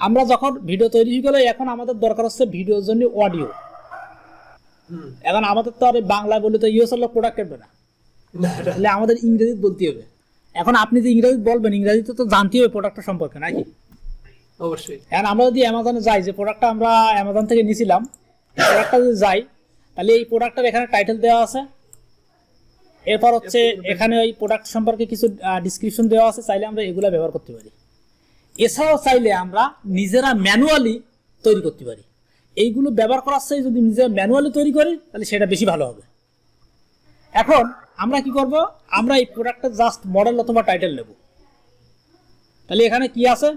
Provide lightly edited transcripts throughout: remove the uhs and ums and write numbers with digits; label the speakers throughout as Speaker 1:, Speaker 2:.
Speaker 1: আমরা যখন ভিডিও তৈরি হয়ে গেল, এখন আমাদের দরকার হচ্ছে ভিডিওর জন্য অডিও। এখন আমাদের তো আর বাংলা বলে তো ইউএস লোক প্রোডাক্ট করবে না, তাহলে আমাদের ইংরেজি বলতে হবে। এখন আপনি যে ইংরেজি বলবেন, ইংরেজিতে তো জানতে হবে প্রোডাক্টটা সম্পর্কে, নাকি?
Speaker 2: অবশ্যই।
Speaker 1: এখন আমরা যদি অ্যামাজনে যাই, যে প্রোডাক্টটা আমরা অ্যামাজন থেকে নিয়েছিলাম, প্রোডাক্টটা যদি যাই, তাহলে এই প্রোডাক্টটার এখানে টাইটেল দেওয়া আছে, এরপর হচ্ছে এখানে ওই প্রোডাক্ট সম্পর্কে কিছু ডিসক্রিপশন দেওয়া আছে, চাইলে আমরা এগুলো ব্যবহার করতে পারি। এছাড়াও চাইলে আমরা নিজেরা ম্যানুয়ালি তৈরি করতে পারি। এইগুলো ব্যবহার করার চাই যদি নিজেরা ম্যানুয়ালি তৈরি করি, তাহলে সেটা বেশি ভালো হবে। এখন আমরা কি করব, আমরা এই প্রোডাক্টের জাস্ট মডেল অথবা টাইটেল নেব। তাহলে এখানে কি আছে,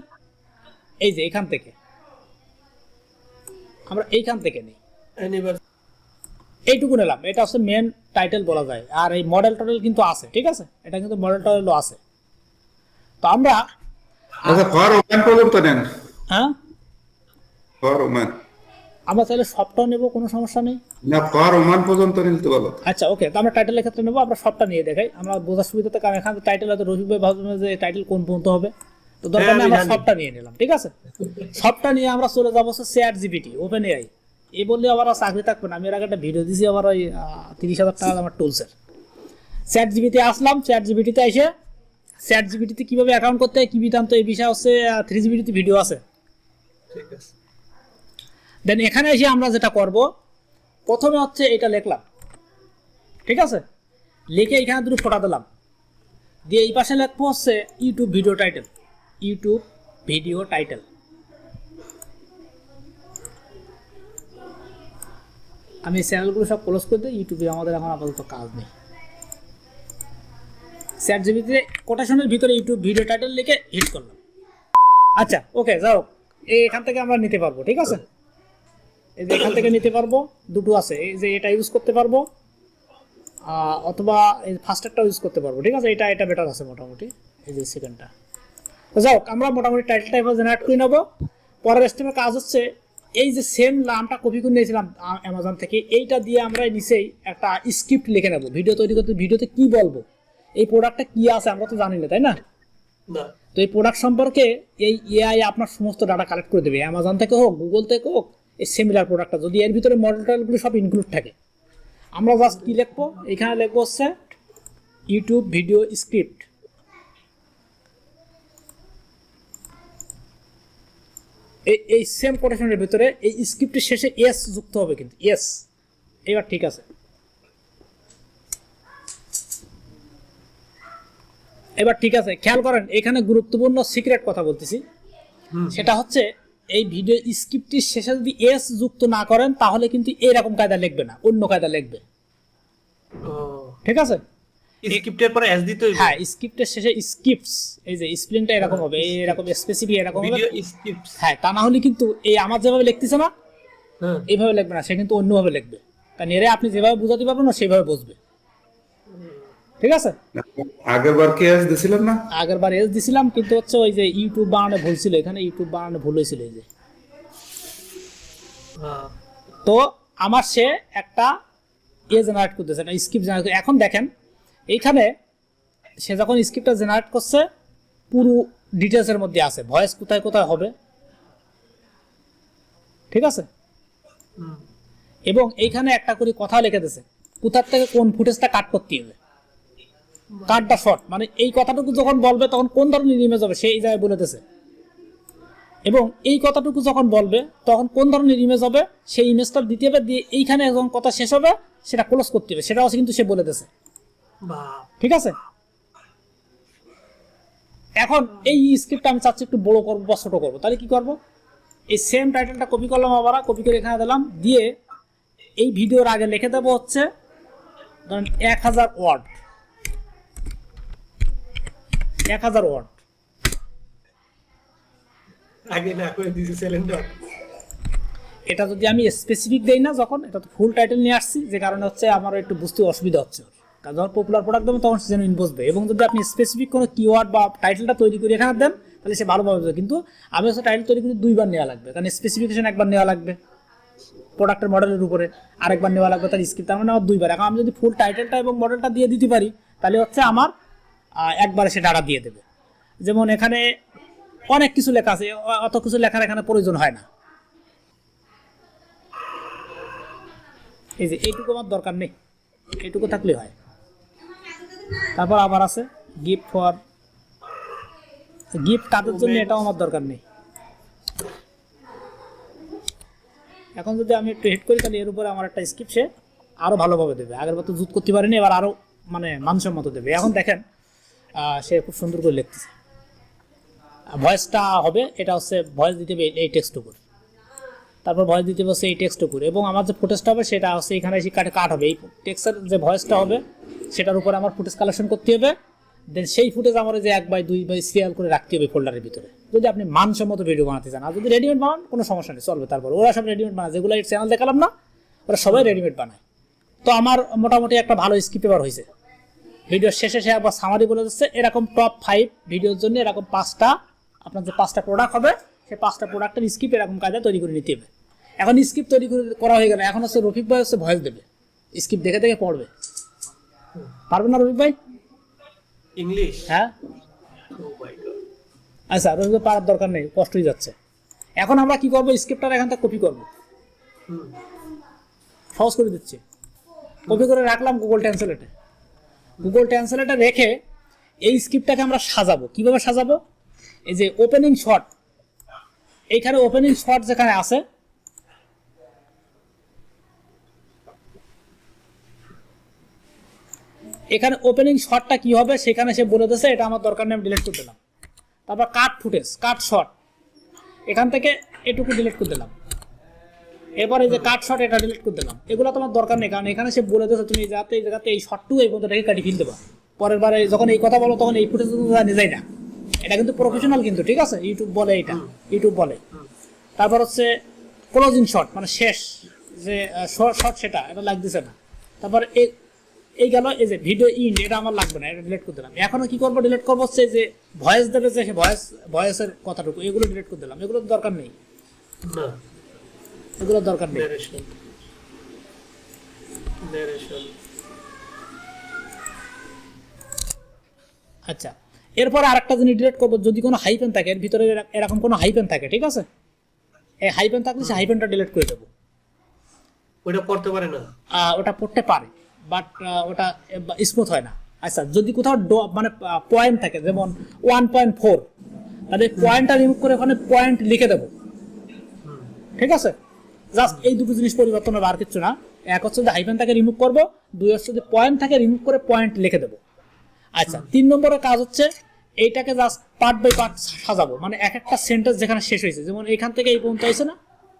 Speaker 1: এই যে এখান থেকে আমরা এইখান থেকে নিই, এইটুকু নিলাম। এটা হচ্ছে মেন টাইটেল বলা যায়। আর এই মডেল টাইটেল কিন্তু আছে, ঠিক আছে, এটা কিন্তু মডেল টাইটেলও আছে। তো আমরা
Speaker 3: আচ্ছা ফর ওম্যান পর্যন্ত নেন।
Speaker 1: হ্যাঁ,
Speaker 3: ফর ওম্যান
Speaker 1: আমরা চাইলে সবটা নেব, কোনো সমস্যা নেই।
Speaker 3: না, ফর ওম্যান পর্যন্ত নিতে বলো।
Speaker 1: আচ্ছা ওকে, তো আমরা টাইটেলের ক্ষেত্রে নেব, আমরা সবটা নিয়ে দেখাই, আমরা বোঝার সুবিধাতে। কারণ এখানে টাইটেল হয়তো রফিক ভাই ভাববেন যে টাইটেল কোন পর্যন্ত হবে, তো দরকার নেই, আমরা সবটা নিয়ে নিলাম, ঠিক আছে। সবটা নিয়ে আমরা চলে যাবো ChatGPT, ওপেন এআই। এই বললে আবার চাকরি থাকবে না। আমি এর আগে একটা ভিডিও দিয়েছি আবার ওই 30,000 টাকা আমার টুলসের। ChatGPT আসলাম, ChatGPT-তে এসে ChatGPT-তে কীভাবে অ্যাকাউন্ট করতে হয়, কী বিধান্ত, এই বিষয়ে হচ্ছে 3GBD-তে ভিডিও আছে,
Speaker 2: ঠিক আছে।
Speaker 1: দেন এখানে এসে আমরা যেটা করব, প্রথমে হচ্ছে এটা লিখলাম, ঠিক আছে, লিখে এখানে দুটো ফোটা দিলাম, দিয়ে এই পাশে লিখবো হচ্ছে YouTube video title. YouTube video title. আমি চ্যানেলগুলো সব ক্লোজ করে দিই, ইউটিউবে আমাদের এখন আপাতত কাজ নেই। ChatGPT-তে কোটেশনের ভিতরে ইউটিউব ভিডিও টাইটেল লিখে হিট করলাম। আচ্ছা ওকে, যাও, এখান থেকে আমরা নিতে পারবো, ঠিক আছে। এই যে এখান থেকে নিতে পারবো, দুটো আছে, এই যে এটা ইউজ করতে পারবো, অথবা এই ফার্স্টারটাও ইউজ করতে পারবো, ঠিক আছে। এটা বেটার আছে মোটামুটি, এই যে সেকেন্ডটা। তো যাও, আমরা মোটামুটি টাইটেল টাইপ জেনারেট করে নেবো। পরের স্টেপের কাজ হচ্ছে, এই যে সেম নামটা কপি করে নিয়েছিলাম অ্যামাজন থেকে, এইটা দিয়ে আমরা নিচেই একটা স্ক্রিপ্ট লিখে নেবো ভিডিও তৈরি করতে। ভিডিওতে কি বলবো, এই প্রোডাক্টটা কি আছে আমরা তো জানি না, তাই না? তো এই প্রোডাক্ট সম্পর্কে এই এআই আপনার সমস্ত ডাটা কালেক্ট করে দেবে, অ্যামাজন থেকে হোক, গুগল থেকে হোক, এই সিমিলার প্রোডাক্টটা যদি এর ভিতরে মডেল টাইটেলগুলো সব ইনক্লুড থাকে। আমরা জাস্ট কি লিখবো, এখানে লিখবো হচ্ছে ইউটিউব ভিডিও স্ক্রিপ্ট। এই সেম কোটেশনের ভিতরে এই স্ক্রিপ্টের শেষে এস যুক্ত হবে, কিন্তু এস। এবার ঠিক আছে, এবার ঠিক আছে। খেয়াল করেন, এখানে গুরুত্বপূর্ণ সিক্রেট কথা বলতেছি, সেটা হচ্ছে এই ভিডিও স্ক্রিপ্টের শেষে যদি এস যুক্ত না করেন, তাহলে কিন্তু এরকম কায়দা লিখবে না, অন্য কায়দা লিখবে, ঠিক আছে।
Speaker 2: স্ক্রিপ্টের পরে এস দিতে হবে।
Speaker 1: হ্যাঁ, স্ক্রিপ্টের শেষে স্ক্রিপ্টস, এই যে স্পেলিংটা এরকম হবে, এরকম স্পেসিফিক এরকম হবে, হ্যাঁ। তা না হলে কিন্তু এই আমার যেভাবে লিখতেছে না, এইভাবে লিখবে না, সে কিন্তু অন্যভাবে লিখবে। কারণ এরে আপনি যেভাবে বুঝাতে পারবেন না, সেভাবে বুঝবে, ঠিক আছে।
Speaker 3: আগেরবার কি এস দিছিলেন না?
Speaker 1: আগেরবার এস দিছিলাম, কিন্তু হচ্ছে ওই যে ইউটিউব বানানো ভুল ছিল, এখানে ইউটিউব বানানো ভুল হয়েছিল, এই যে। তো আমার সে একটা জেনারেট করতেছে, একটা স্ক্রিপ্ট জেনারেট। এখন দেখেন এইখানে সে যখন স্ক্রিপ্টটা জেনারেট করছে, পুরো ডিটেলসের মধ্যে আছে, ভয়েস কোথায় কোথায় হবে, ঠিক আছে। এবং এইখানে একটা করে কথা লিখে দিয়েছে, কোথার থেকে কোন ফুটেজটা কাট করতে হবে, কাটটা শর্ট, মানে এই কথাটুকু যখন বলবে তখন কোন ধরনের ইমেজ হবে সেই জায়গায় বলে দিয়েছে। এবং এই কথাটুকু যখন বলবে তখন কোন ধরনের ইমেজ হবে সেই ইমেজটা দিতে হবে, দিয়ে এইখানে যখন কথা শেষ হবে সেটা ক্লোজ করতে হবে, সেটাও কিন্তু সে বলে দিয়েছে, ঠিক আছে। এখন এই স্ক্রিপ্টটা আমি চাচ্ছি একটু বড় করবো বা ছোট করবো, তাহলে কি করবো, এই সেম টাইটেলটা কপি করলাম, আবার কপি করে এখানে দিলাম, দিয়ে এই ভিডিওর আগে লিখে দেবো হচ্ছে ধরেন 1000 ওয়ার্ড, 1000 ওয়ার্ড। এটা যদি আমি স্পেসিফিক দেই না, যখন এটা তো ফুল টাইটেল নিয়ে আসছি, যে কারণে হচ্ছে আমার একটু বুঝতে অসুবিধা হচ্ছে, কারণ যখন পপুলার প্রোডাক্ট দেবেন তখন সে যেন বুঝবে। এবং যদি আপনি স্পেসিফিক কোনো কিওয়ার্ড বা টাইটেলটা তৈরি করে এখানে দেন, তাহলে সে ভালোভাবে বুঝবে। কিন্তু আমি হচ্ছে টাইটেল তৈরি করে 2 বার নেওয়া লাগবে, কারণ স্পেসিফিকেশন একবার নেওয়া লাগবে প্রোডাক্টের মডেলের উপরে, আরেকবার নেওয়া লাগবে তার স্ক্রিপ্ট, তার মানে আমার 2 বার। এখন আমি যদি ফুল টাইটেলটা এবং মডেলটা দিয়ে দিতে পারি, তাহলে হচ্ছে আমার একবারে সে ডাটা দিয়ে দেবে। যেমন এখানে অনেক কিছু লেখা আছে, অত কিছু লেখার এখানে প্রয়োজন হয় না। এই যে এইটুকু আমার দরকার নেই, এইটুকু থাকলে হয়। তারপর আবার আছে গিফট ফর, গিফট কাদের জন্য এটাও আমার দরকার নেই। এখন যদি আমি একটু হিট করি তাহলে এর উপরে আমার একটা স্ক্রিপ্ট সে আরও ভালোভাবে দেবে। আগের বার তো জুত করতে পারিনি, এবার আরও মানে মানসম্মত দেবে। এখন দেখেন সে খুব সুন্দর করে লিখতেছে। ভয়েসটা হবে, এটা হচ্ছে ভয়েস দিতে হবে এই টেক্সট উপর, তারপর ভয়েস দিতে হবে এই টেক্সট উপর, এবং আমার যে ফুটেজটা হবে সেটা হচ্ছে এখানে এসে কাট হবে। এই টেক্সটের যে ভয়েসটা হবে সেটার উপরে আমার ফুটেজ কালেকশন করতে হবে। দেন সেই ফুটেজ আমার যে 1/2 সিরিয়াল করে রাখতে হবে ফোল্ডারের ভিতরে, যদি আপনি মানসম্মত ভিডিও বানাতে চান। আর যদি রেডিমেড বানান কোনো সমস্যা নেই, চলবে। তারপর ওরা সব রেডিমেড বানায়, যেগুলো এই চ্যানেল দেখালাম না ওরা সবাই রেডিমেড বানায়। তো আমার মোটামুটি একটা ভালো স্ক্রিপ্ট পেপার হয়েছে। ভিডিওর শেষে সে একবার সামারি বলে দিচ্ছে এরকম টপ 5 ভিডিওর জন্য এরকম 5টা আপনার যে 5টা প্রোডাক্ট হবে, সেই 5টা প্রোডাক্টের স্ক্রিপ্ট এরকম কায়দায় তৈরি করে নিতে হবে। এখন স্ক্রিপ্ট তৈরি করা হয়ে গেল, এখন হচ্ছে রফিক ভাই হচ্ছে ভয়েস দেবে, স্ক্রিপ্ট দেখে দেখে পড়বে। পারবেন না রফিক ভাই?
Speaker 2: ইংলিশ?
Speaker 1: হ্যাঁ। আচ্ছা, রফিক ভাই পারার দরকার নেই, কষ্ট হয়ে যাচ্ছে। এখন আমরা কি করবো, স্ক্রিপ্টটা এখান থেকে কপি করবো, সহজ করে দিচ্ছি। কপি করে রাখলাম গুগল ট্রান্সলেটে। গুগল ট্রান্সলেটে রেখে এই স্ক্রিপ্টটাকে আমরা সাজাবো। কিভাবে সাজাবো? এই যে ওপেনিং শট, এইখানে ওপেনিং শট যেখানে আছে, এখানে ওপেনিং শটটা কি হবে সেখানে সে বলে দিয়েছে, এটা আমার দরকার নেই, আমি ডিলিট করে দিলাম। তারপর কাট ফুটেজ, কাট শট, এখান থেকে এটুকু ডিলিট করে দিলাম। এবার এই যে কাট শট, এটা ডিলিট করে দিলাম। এগুলো তোমার দরকার নেই, কারণ এখানে সে বলে দিয়েছে তুমি যাতে এই জায়গাতে এই শটটু এই পর্যন্ত রেখে কাটি ফেল দেবা। পরের বারে যখন এই কথা বলো তখন এই ফুটেজ নিজেই না, এটা কিন্তু প্রফেশনাল কিন্তু, ঠিক আছে? ইউটিউব বলে, এটা ইউটিউব বলে। তারপর হচ্ছে ক্লোজিং শট, মানে শেষ যে শট সেটা, এটা লাগ দিছে না। তারপর এই গেল এই যে ভিডিও ইন্ড, এটা আমার লাগবে না, এটা ডিলিট করে দিলাম। এখনো কি করবো, ডিলিট করবো হচ্ছে যে ভয়েস দেবে, যে সে ভয়েসের কথাটুকু, এগুলো ডিলিট করে দিলাম। এগুলো দরকার নেই, এগুলো দরকার নেই। আচ্ছা, এরপরে আরেকটা জিনিস ডিলিট করবো, যদি কোনো হাইপেন থাকে এর ভিতরে, এরকম কোনো হাইপেন থাকে, ঠিক আছে? এই হাইপেন থাকলে সে হাইপেনটা ডিলিট করে দেবো।
Speaker 2: ওটা পড়তে পারে না?
Speaker 1: ওটা পড়তে পারে, বাট ওটা স্মুথ হয় না। আচ্ছা, যদি কোথাও মানে পয়েন্ট থাকে, যেমন 1.4, তাহলে পয়েন্টটা রিমুভ করে ওখানে পয়েন্ট লিখে দেবো, ঠিক আছে? জাস্ট এই দুটো জিনিস পরিবর্তন হবে, আর কিছু না। এক হচ্ছে যদি হাইফেন থাকে রিমুভ করবো, দুই হচ্ছে যদি পয়েন্ট থাকে রিমুভ করে পয়েন্ট লিখে দেবো। আচ্ছা, 3 নম্বরের কাজ হচ্ছে এইটাকে জাস্ট পার্ট বাই পার্ট সাজাবো, মানে এক একটা সেন্টেন্স যেখানে শেষ হয়েছে, যেমন এইখান থেকে এই পর্যন্ত হয়েছে না,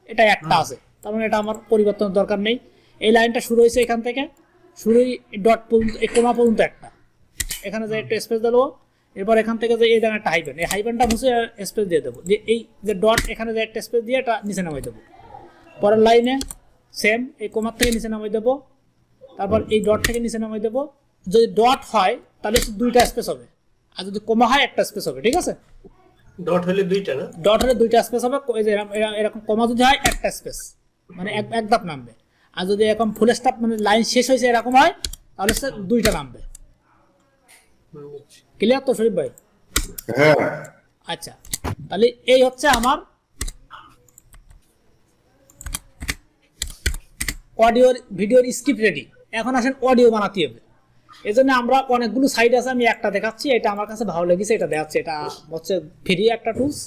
Speaker 1: এটা একটা আছে, তার মানে এটা আমার পরিবর্তনের দরকার নেই। এই লাইনটা শুরু হয়েছে এখান থেকে, শুরুই ডট পর্যন্ত, এই কোমা পর্যন্ত একটা, এখানে যে একটা স্পেস দিলো, এরপর এখান থেকে যে এই একটা হাইফেন, এই হাইফেনটা মুছে স্পেস দিয়ে দেবো, যে এই যে ডট এখানে যে একটা স্পেস দিয়ে এটা নিচে নামাই দেবো। পরের লাইনে সেম, এই কোমার থেকে নিচে নামাই দেবো, তারপর এই ডট থেকে নিচে নামাই দেবো। যদি ডট হয় তাহলে 2টা স্পেস হবে, আর যদি কোমা হয় একটা স্পেস হবে, ঠিক আছে?
Speaker 2: ডট হলে 2টা না?
Speaker 1: ডট হলে 2টা স্পেস হবে, এই যে এরকম কোমা যদি হয় একটা স্পেস, মানে এক ধাপ নামবে। আর যদি এরকম ফুল স্টপ, মানে লাইন শেষ হয়েছে এরকম হয়, তাহলে 2টা নামবে। ক্লিয়ার তো শরীফ ভাই?
Speaker 3: হ্যাঁ।
Speaker 1: আচ্ছা, তাহলে এই হচ্ছে আমার অডিওর ভিডিওর স্ক্রিপ্ট রেডি। এখন আসেন অডিও বানাতে হবে। এই জন্য আমরা অনেকগুলো সাইট আছে, আমি একটা দেখাচ্ছি, এটা আমার কাছে ভালো লেগেছে, এটা দেখাচ্ছি। এটা হচ্ছে ফ্রি একটা টুলস,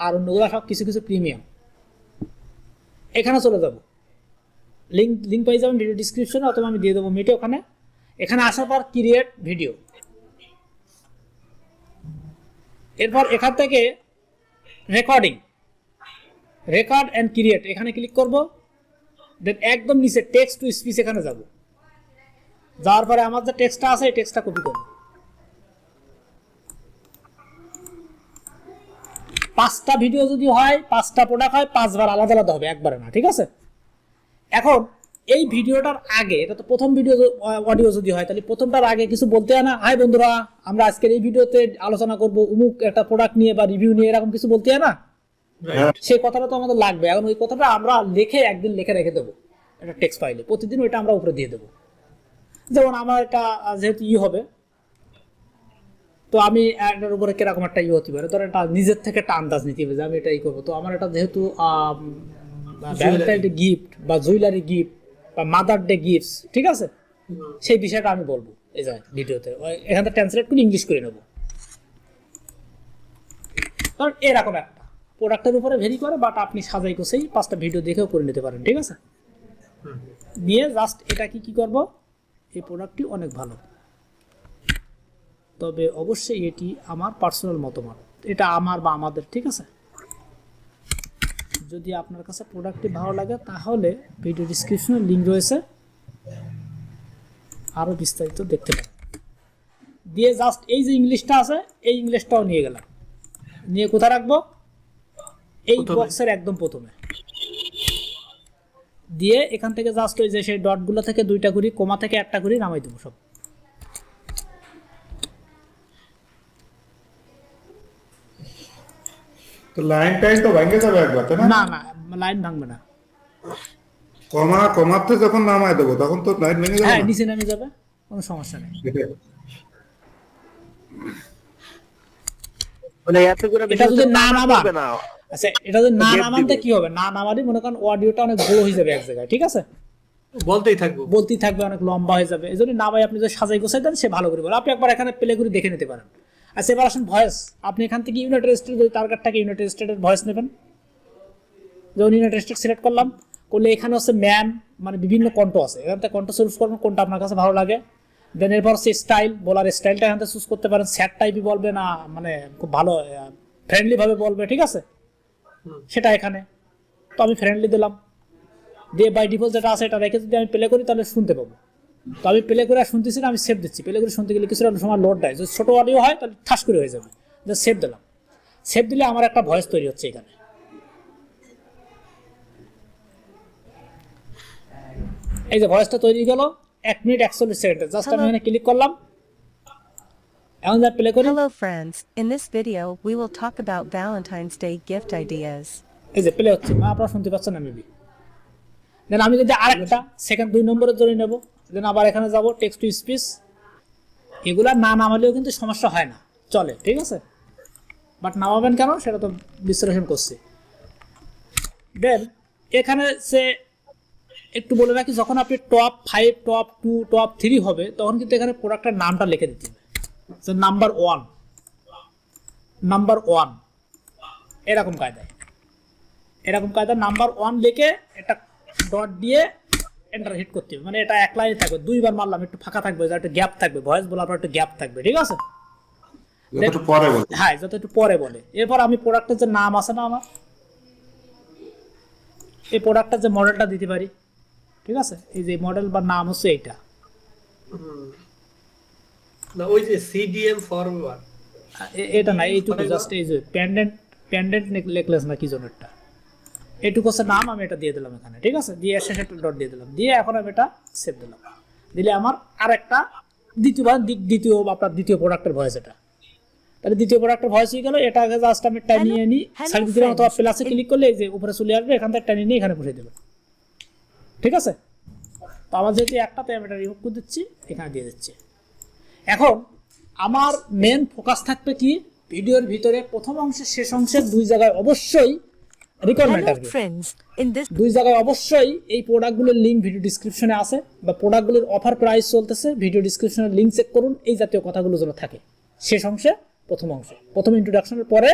Speaker 1: আর অন্যগুলো সব কিছু কিছু প্রিমিয়াম। এখানে চলে যাব, লিঙ্ক পেয়ে যাবেন ভিডিও ডিসক্রিপশনে, অথবা আমি দিয়ে দেবো মিটে ওখানে। এখানে আসার পর ক্রিয়েট ভিডিও, এরপর এখান থেকে রেকর্ডিং, রেকর্ড অ্যান্ড ক্রিয়েট, এখানে ক্লিক করব। দেন একদম নিচে টেক্সট টু স্পিচ, এখানে যাব। যাওয়ার পরে আমার যে টেক্সটটা আছে এই টেক্সটটা কপি করব। 5টা ভিডিও যদি হয়, 5টা প্রোডাক্ট হয়, 5 বার আলাদা আলাদা হবে, একবারে না, ঠিক আছে? এখন এই ভিডিওটার আগে, এটা তো প্রথম ভিডিও অডিও যদি হয়, তাহলে প্রথমটার আগে কিছু বলতে হয় না? হাই বন্ধুরা, আমরা আজকের এই ভিডিওতে আলোচনা করব অমুক একটা প্রোডাক্ট নিয়ে বা রিভিউ নিয়ে, এরকম কিছু বলতে হয় না? সেই কথাটা তো আমাদের লাগবে। এখন ওই কথাটা আমরা লিখে একদিন লিখে রেখে দেবো একটা টেক্সট ফাইলে, প্রতিদিন ওইটা আমরা উপরে দিয়ে দেবো। যেমন আমার এটা যেহেতু হবে, তো আমি এটার উপরে কিরকম একটা ইয়ে হতে পারে, ধরেন এটা নিজের থেকে একটা আন্দাজ নিতে হবে যে আমি এটাই করবো। তো আমার এটা যেহেতু ভ্যালেন্টাইন ডে গিফট বা জুয়েলারি গিফট বা মাদার ডে গিফটস, ঠিক আছে, সেই বিষয়টা আমি বলবো এই যে ভিডিওতে। এখান থেকে ট্রান্সলেট করে ইংলিশ করে নেবো। কারণ এরকম একটা প্রোডাক্টের উপরে ভেরি করে, বাট আপনি সাজাই গোছাই 5টা ভিডিও দেখেও করে নিতে পারেন, ঠিক আছে। নিয়ে জাস্ট এটা কি করব, এই প্রোডাক্টটি অনেক ভালো, তবে অবশ্যই এটি আমার পার্সোনাল মতামত, এটা আমার বা আমাদের, ঠিক আছে। যদি আপনার কাছে প্রোডাক্টটি ভালো লাগে তাহলে ভিডিও ডিসক্রিপশনে লিঙ্ক রয়েছে, আরও বিস্তারিত দেখতে পারেন। দিয়ে জাস্ট এই যে ইংলিশটা আছে এই ইংলিশটাও নিয়ে গেলাম, নিয়ে কোথায় রাখবো, এই বক্সের একদম প্রথমে দিয়ে এখান থেকে জাস্ট ওই যে সেই ডটগুলো থেকে 2টা করি, কোমা থেকে 1টা করি নামাই দেবো সব।
Speaker 3: তো লাইন টাইন তো ভাঙে যাবে একবার, তাই না?
Speaker 1: না না, লাইন ভাঙবে না।
Speaker 3: কমাতে যখন নামায় দেবো তখন তো লাইন ভেঙে যাবে
Speaker 1: হ্যাঁ,
Speaker 3: না?
Speaker 1: নিচে নামে যাবে, কোনো সমস্যা নেই।
Speaker 4: মানে এত করে
Speaker 1: এটা যদি না নামা,
Speaker 4: হবে না।
Speaker 1: আচ্ছা এটা যদি না নামাতে কি হবে, না নামালে মনে করেন অডিওটা অনেক বড় হয়ে যাবে এক জায়গায়, ঠিক আছে,
Speaker 2: বলতেই থাকবো।
Speaker 1: বলতেই থাকবে, অনেক লম্বা হয়ে যাবে। এই জন্য না ভাই আপনি যদি সাজাই গোছাই দেন সে ভালো করে বলে, আপনি একবার এখানে প্লে করে দেখে নিতে পারেন। আচ্ছা এবার আসুন ভয়েস, আপনি এখান থেকে ইউনাইটেড স্টেট যদি টার্গেটটাকে ইউনাইটেড স্টেটের ভয়েস নেবেন, যেমন ইউনাইটেড স্টেট সিলেক্ট করলাম, করলে এখানে হচ্ছে ম্যান মানে বিভিন্ন কণ্ঠ আছে, এখান থেকে কণ্ঠ চুজ করবেন কোনটা আপনার কাছে ভালো লাগে। দেন এরপর হচ্ছে স্টাইল, বলার স্টাইলটা এখান থেকে চুজ করতে পারেন, স্যাড টাইপই বলবে না মানে খুব ভালো ফ্রেন্ডলি ভাবে বলবে, ঠিক আছে, সেটা এখানে। তো আমি ফ্রেন্ডলি দিলাম, দিয়ে বাই ডিফল্ট যেটা আছে এটা রেখে যদি আমি প্লে করি তাহলে শুনতে পাবো। তো আমি প্লে করে শুনতেছি না, আমি সেভ দিচ্ছি। প্লে করে শুনতে গেলে কিছুটা সময় লোড দেয়, যদি ছোটো অডিও হয় তাহলে ঠাস করে হয়ে যাবে। সেভ দিলাম, সেভ দিলে আমার একটা ভয়েস তৈরি হচ্ছে এখানে। এই যে ভয়েসটা তৈরি গেল 1 মিনিট 41 সেকেন্ড, জাস্ট আমি এখানে ক্লিক করলাম, এখন যা প্লে করি,
Speaker 5: Hello friends, in this video we will talk about Valentine's Day gift ideas.
Speaker 1: এই যে প্লে হচ্ছে, আপনারা শুনতে পাচ্ছেন না মেবি। দেন আমি যদি আরেকটা সেকেন্ড 2 নম্বরের জন্য নেব, দেন আবার এখানে যাব টেক্সট টু স্পিচ, এগুলা না নামালেও কিন্তু সমস্যা হয় না, চলে, ঠিক আছে। বাট নামাবেন কেন সেটা তো বিশ্লেষণ করছি। দেন এখানে সে একটু বলে রাখি, যখন আপনি টপ 5, টপ 2, টপ 3 হবে তখন কিন্তু এখানে প্রোডাক্টের নামটা লিখে দিতে হবে, যে নাম্বার 1 এরকম কায়দায় নাম্বার 1 লিখে একটা ডট দিয়ে এন্টার হিট করতে হবে। মানে এটা এক লাইনে থাকবে, 2বার মারলাম, একটু ফাঁকা থাকবে, যাতে একটু গ্যাপ থাকবে, ভয়েস বলার পর একটু গ্যাপ থাকবে, ঠিক আছে।
Speaker 3: একটু পরে বল।
Speaker 1: হ্যাঁ, যত একটু পরে বলে। এরপর আমি প্রোডাক্টের যে নাম আছে না আমার, এই প্রোডাক্টের যে মডেলটা দিতে পারি, ঠিক আছে, এই যে মডেল বা নাম হচ্ছে এইটা।
Speaker 2: না ওই যে সিডিএম ফরওয়ার্ড,
Speaker 1: এটা না, এইটুকু জাস্ট এই যে পেন্ডেন্ট নেকলেস না কি জন্য একটা, এইটুকু হচ্ছে নাম, আমি এটা দিয়ে দিলাম এখানে, ঠিক আছে। দিয়ে শেষে একটা ডট দিয়ে দিলাম, দিয়ে এখন আমি এটা সেভ দিলাম। দিলে আমার আরেকটা দ্বিতীয় প্রোডাক্টের ভয়েস, এটা তাহলে দ্বিতীয় প্রোডাক্টের ভয়েস হয়ে গেল। এটাকে জাস্ট আমি টানিয়ে নিই, সাইড দিলাম অথবা প্লাসে ক্লিক করলে এই যে উপরে চলে আসবে, এখান থেকে টানিয়ে নিয়ে এখানে বসে দেবো, ঠিক আছে। তো আমার যেহেতু একটাতে আমি এটা রিমুভ করে দিচ্ছি, এখানে দিয়ে দিচ্ছি। এখন আমার মেন ফোকাস থাকবে কি, ভিডিওর ভিতরে প্রথম অংশের শেষ অংশের 2 জায়গায় অবশ্যই রিকোয়ারমেন্ট
Speaker 5: Hello
Speaker 1: আসবে।
Speaker 5: friends, in this
Speaker 1: 2 জায়গায় অবশ্যই এই প্রোডাক্টগুলোর লিঙ্ক ভিডিও ডিসক্রিপশনে আছে, বা প্রোডাক্টগুলোর অফার প্রাইস চলতেছে, ভিডিও ডিসক্রিপশনের লিঙ্ক চেক করুন, এই জাতীয় কথাগুলো যেন থাকে শেষ অংশে, প্রথম অংশে, প্রথম ইন্ট্রোডাকশনের পরে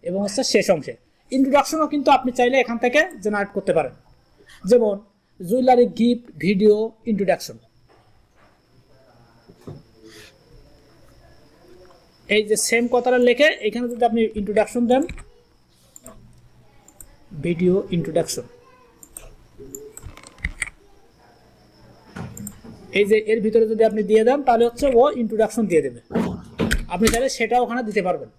Speaker 1: এবং হচ্ছে শেষ অংশে। ইন্ট্রোডাকশনও কিন্তু আপনি চাইলে এখান থেকে জেনারেট করতে পারেন, যেমন জুয়েলারি গিফট ভিডিও ইন্ট্রোডাকশন। এই যে সেম কথাটা লিখে এখানে যদি আপনি ইন্ট্রোডাকশন দেন, ভিডিও ইন্ট্রোডাকশন, এই যে এর ভিতরে যদি আপনি দিয়ে দেন তাহলে হচ্ছে ও ইন্ট্রোডাকশন দিয়ে দেবে। আপনি চাইলে সেটা ওখানে দিতে পারবেন।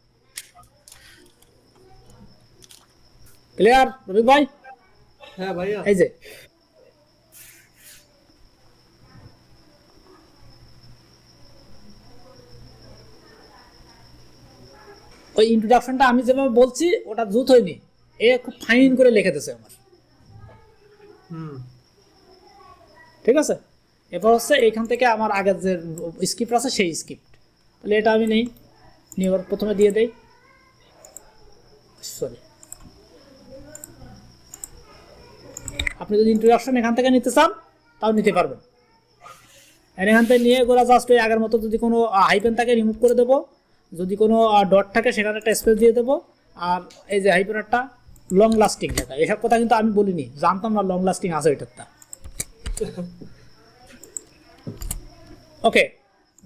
Speaker 1: ক্লিয়ার রবি ভাই?
Speaker 2: হ্যাঁ ভাইয়া।
Speaker 1: এই যে ওই ইন্ট্রোডাকশনটা আমি যেভাবে বলছি ওটা জুত হয়নি, এ খুব ফাইন করে লিখে দিয়েছে আমার, ঠিক আছে। এরপর হচ্ছে এইখান থেকে আমার আগের যে স্ক্রিপ্ট আছে সেই স্ক্রিপ্ট, তাহলে এটা আমি নেই, নিয়ে এবার প্রথমে দিয়ে দেই, সরি, আপনি যদি ইন্ট্রোডাকশন এখান থেকে নিতে চান তাও নিতে পারবেন। এখান থেকে নিয়ে এগুলো জাস্ট ওই আগের মতো যদি কোনো হাইপেন থাকে রিমুভ করে দেবো, যদি কোনো ডট থাকে সেখানে একটা স্পেস দিয়ে দেবো, আর এই যে হাইপেনারটা লং লাস্টিং লেখা, এসব কথা কিন্তু আমি বলিনি, জানতাম না লং লাস্টিং আছে এটারটা। ওকে,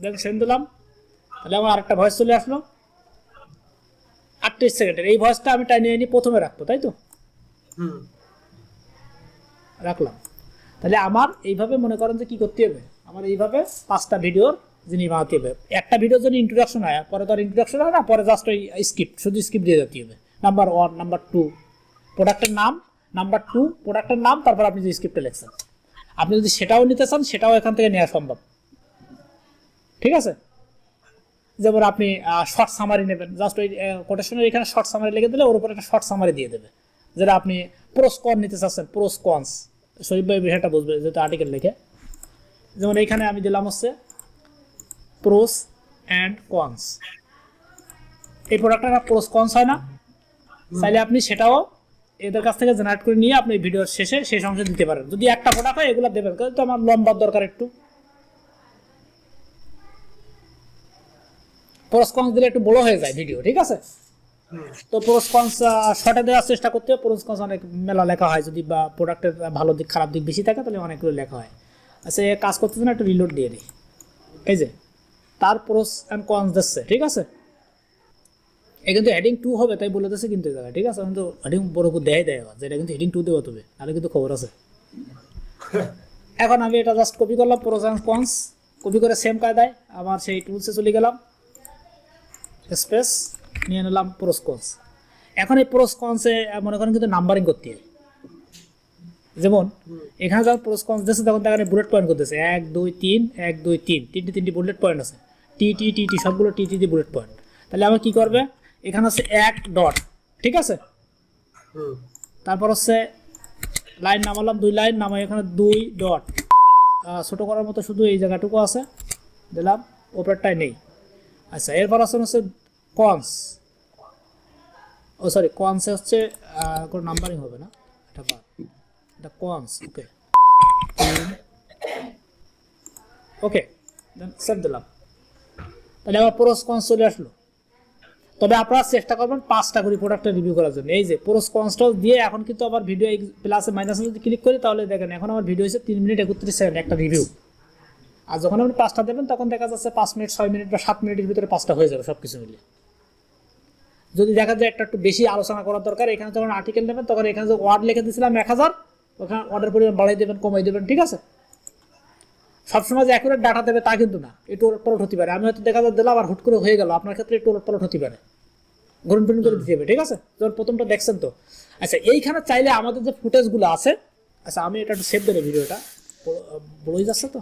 Speaker 1: দেন সেন্ড দিলাম। তাহলে আমার আরেকটা ভয়েস চলে আসলো 38 সেকেন্ডের। এই ভয়েসটা আমি টাইনিয়ে নিয়ে প্রথমে রাখবো, তাই তো? রাখলাম। তাহলে আমার এইভাবে মনে করেন যে কি করতে হবে, আমার এইভাবে 5টা ভিডিওর জিনিস বানাতে হবে। একটা ভিডিওর জন্য ইন্ট্রোডাকশন হয়, পরে তো আর ইন্ট্রোডাকশন হয় না, পরে জাস্ট ওই স্ক্রিপ্ট, শুধু স্ক্রিপ্ট দিয়ে যেতে হবে। নাম্বার 1, নাম্বার 2 প্রোডাক্টের নাম, নাম্বার 2 প্রোডাক্টের নাম, তারপর আপনি যে স্ক্রিপ্টে লিখছেন। আপনি যদি সেটাও নিতে চান সেটাও এখান থেকে নেওয়া সম্ভব, ঠিক আছে? যেমন আপনি শর্ট সামারি নেবেন, জাস্ট ওই কোটেশনের এখানে শর্ট সামারি লিখে দিলে ওর উপর একটা শর্ট সামারি দিয়ে দেবে, যেটা আপনি প্রোস কন নিতে চাচ্ছেন, প্রোস কনস, শরীফ ভাই বিষয়টা বুঝবে যেহেতু আর্টিকেল লিখে। যেমন এইখানে আমি দিলাম হচ্ছে প্রোস অ্যান্ড কনস। এই প্রোডাক্টটা প্রোস কনস হয় না, চাইলে আপনি সেটাও এদের কাছ থেকে জেনারেট করে নিয়ে আপনি ভিডিওর শেষে শেষ অংশে দিতে পারেন। যদি একটা প্রোডাক্ট হয় এগুলো দেবেন, কিন্তু আমার লম্বার দরকার একটু, প্রোস কনস দিলে একটু বড় হয়ে যায় ভিডিও, ঠিক আছে? তো প্রোস কনস শর্টে দেওয়ার চেষ্টা করতে হবে। প্রোস কনস অনেক মেলা লেখা হয়, যদি বা প্রোডাক্টের ভালো দিক খারাপ দিক বেশি থাকে তাহলে অনেকগুলো লেখা হয়। আচ্ছা, কাজ করতেছে না, একটু রিলোড দিয়ে দিই। এই যে তার প্রোস অ্যান্ড কনস দিচ্ছে, ঠিক আছে? এ কিন্তু হেডিং 2 হবে তাই বলে দিচ্ছে কিন্তু জায়গায়, ঠিক আছে? কিন্তু হেডিং বড় করে দেয় যেটা কিন্তু হেডিং 2 দেওয়া তবে, তাহলে কিন্তু খবর আছে। এখন আমি এটা জাস্ট কপি করলাম, প্রোস অ্যান্ড কনস কপি করে সেম কায়দায় আমার সেই টুলসে চলে গেলাম, স্পেস নিয়ে নিলাম প্রোস কনস। এখন এই প্রোস কনসে মনে করেন কিন্তু নাম্বারিং করতে হয়। যেমন এখানে যখন প্রোস কনস দিচ্ছে তখন এখানে বুলেট পয়েন্ট করতেছে 1 2 3 1 2 3 তিনটি বুলেট পয়েন্ট আছে, টি টি টি টি সবগুলো টি টি বুলেট পয়েন্ট। তাহলে আমার কি করবে, এখানে হচ্ছে 1 ডট, ঠিক আছে? তারপর হচ্ছে লাইন নামালাম, 2 লাইন নামাই, এখানে 2 ডট, ছোট করার মতো শুধু এই জায়গাটুকু আছে, দিলাম, ওপরটাই নেই। আচ্ছা, এরপর আছে হচ্ছে কনস, ও সরি কনসে হচ্ছে কোনো নাম্বারিং হবে না, এটা বাদ, এটা কনস। ওকে ওকে, দেন সেভ দিলাম। তাহলে আমার প্রোস কনস চলে আসলো। তবে আপনারা চেষ্টা করবেন 5টা করে প্রোডাক্টের রিভিউ করার জন্য। এই যে প্রোস কনসটাও দিয়ে এখন কিন্তু আমার ভিডিও প্লাসে মাইনাসে যদি ক্লিক করি তাহলে দেখেন এখন আমার ভিডিও হচ্ছে 3 মিনিট 31 সেকেন্ড একটা রিভিউ। আর যখন আপনি 5টা দেবেন তখন দেখা যাচ্ছে 5 মিনিট 6 মিনিট বা 7 মিনিটের ভিতরে 5টা হয়ে যাবে সব কিছু মিলিয়ে। যদি দেখা যায় একটু বেশি আলোচনা করার দরকার, এখানে যখন আর্টিকেল নেবেন তখন এখানে যে ওয়ার্ড লিখে দিয়েছিলাম 1000, ওখানে ওয়ার্ডের পরিমাণ বাড়াই দেবেন কমাই দেবেন, ঠিক আছে? সবসময় যে অ্যাকুরেট ডাটা দেবে তা কিন্তু না, একটু ওলটপালট হতে পারে। আমি হয়তো দেখা যায় দিলাম আর হুট করে হয়ে গেল, আপনার ক্ষেত্রে একটু ওলটপালট হতে পারে, ঘুরন ফিরন করে দিতে হবে, ঠিক আছে? যখন প্রথমটা দেখছেন তো। আচ্ছা, এইখানে চাইলে আমাদের যে ফুটেজগুলো আছে, আচ্ছা আমি এটা একটু সেভ দেবো, ভিডিওটা বলেই যাচ্ছে তো।